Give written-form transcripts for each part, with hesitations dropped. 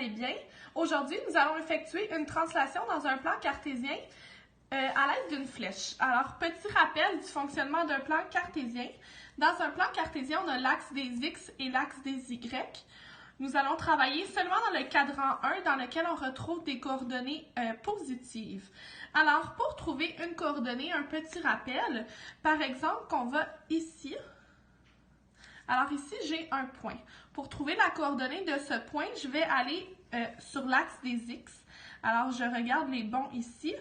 allez bien. Aujourd'hui, nous allons effectuer une translation dans un plan cartésien à l'aide d'une flèche. Alors, petit rappel du fonctionnement d'un plan cartésien. Dans un plan cartésien, on a l'axe des X et l'axe des Y. Nous allons travailler seulement dans le cadran 1 dans lequel on retrouve des coordonnées positives. Alors, pour trouver une coordonnée, un petit rappel, par exemple, qu'on va ici. Alors ici, j'ai un point. Pour trouver la coordonnée de ce point, je vais aller sur l'axe des X. Alors, je regarde les bons ici.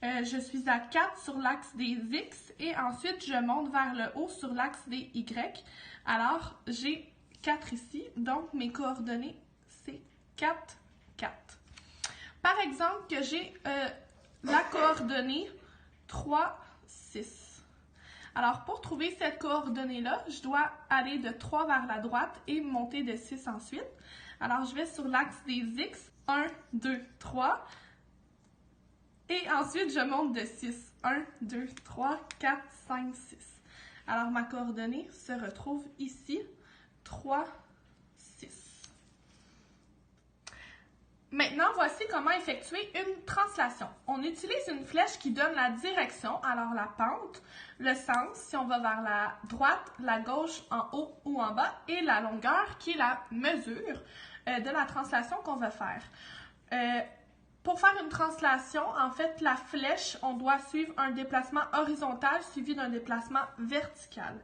Je suis à 4 sur l'axe des X et ensuite, je monte vers le haut sur l'axe des Y. Alors, j'ai 4 ici, donc mes coordonnées, c'est 4, 4. Par exemple, que j'ai la coordonnée 3, 6. Alors, pour trouver cette coordonnée-là, je dois aller de 3 vers la droite et monter de 6 ensuite. Alors, je vais sur l'axe des X, 1, 2, 3. Et ensuite, je monte de 6. 1, 2, 3, 4, 5, 6. Alors, ma coordonnée se retrouve ici, 3, 6. Maintenant, voici comment effectuer une translation. On utilise une flèche qui donne la direction, alors la pente, le sens, si on va vers la droite, la gauche, en haut ou en bas, et la longueur, qui est la mesure de la translation qu'on va faire. Pour faire une translation, en fait, la flèche, on doit suivre un déplacement horizontal suivi d'un déplacement vertical.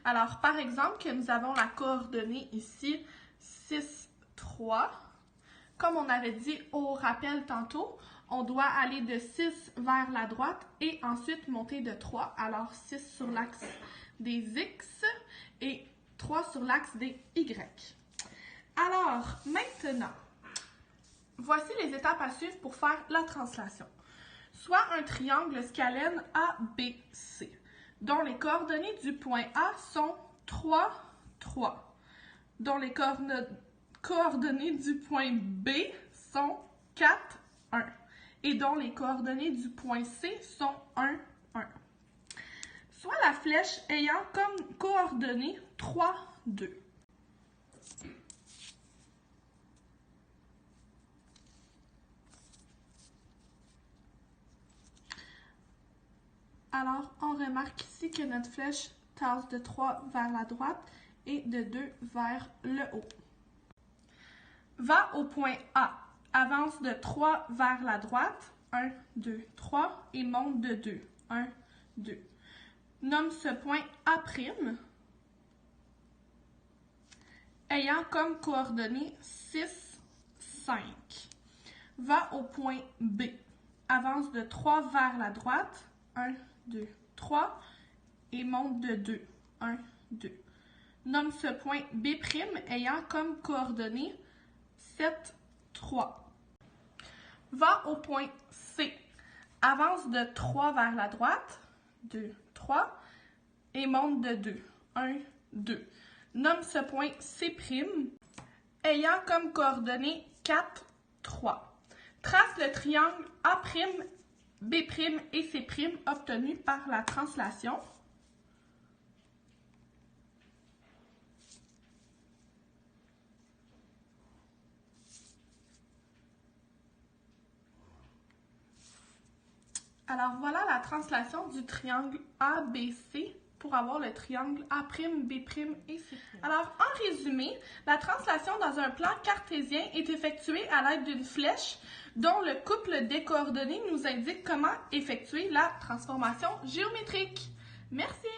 Alors, par exemple, que nous avons la coordonnée ici, 6, 3. Comme on avait dit au rappel tantôt, on doit aller de 6 vers la droite et ensuite monter de 3. Alors, 6 sur l'axe des X et 3 sur l'axe des Y. Alors, maintenant, voici les étapes à suivre pour faire la translation. Soit un triangle scalène ABC, dont les coordonnées du point A sont 3, 3, dont les coordonnées du point B sont 4, 1 et dont les coordonnées du point C sont 1, 1. Soit la flèche ayant comme coordonnées 3, 2. Alors, on remarque ici que notre flèche tasse de 3 vers la droite et de 2 vers le haut. Va au point A, avance de 3 vers la droite, 1, 2, 3, et monte de 2, 1, 2. Nomme ce point A', ayant comme coordonnées 6, 5. Va au point B, avance de 3 vers la droite, 1, 2, 3, et monte de 2, 1, 2. Nomme ce point B' ayant comme coordonnées 7, 3. Va au point C. Avance de 3 vers la droite, 2, 3, et monte de 2, 1, 2. Nomme ce point C' ayant comme coordonnées 4, 3. Trace le triangle A', B' et C' obtenu par la translation. Alors, voilà la translation du triangle ABC pour avoir le triangle A', B' et C'. Alors, en résumé, la translation dans un plan cartésien est effectuée à l'aide d'une flèche dont le couple des coordonnées nous indique comment effectuer la transformation géométrique. Merci!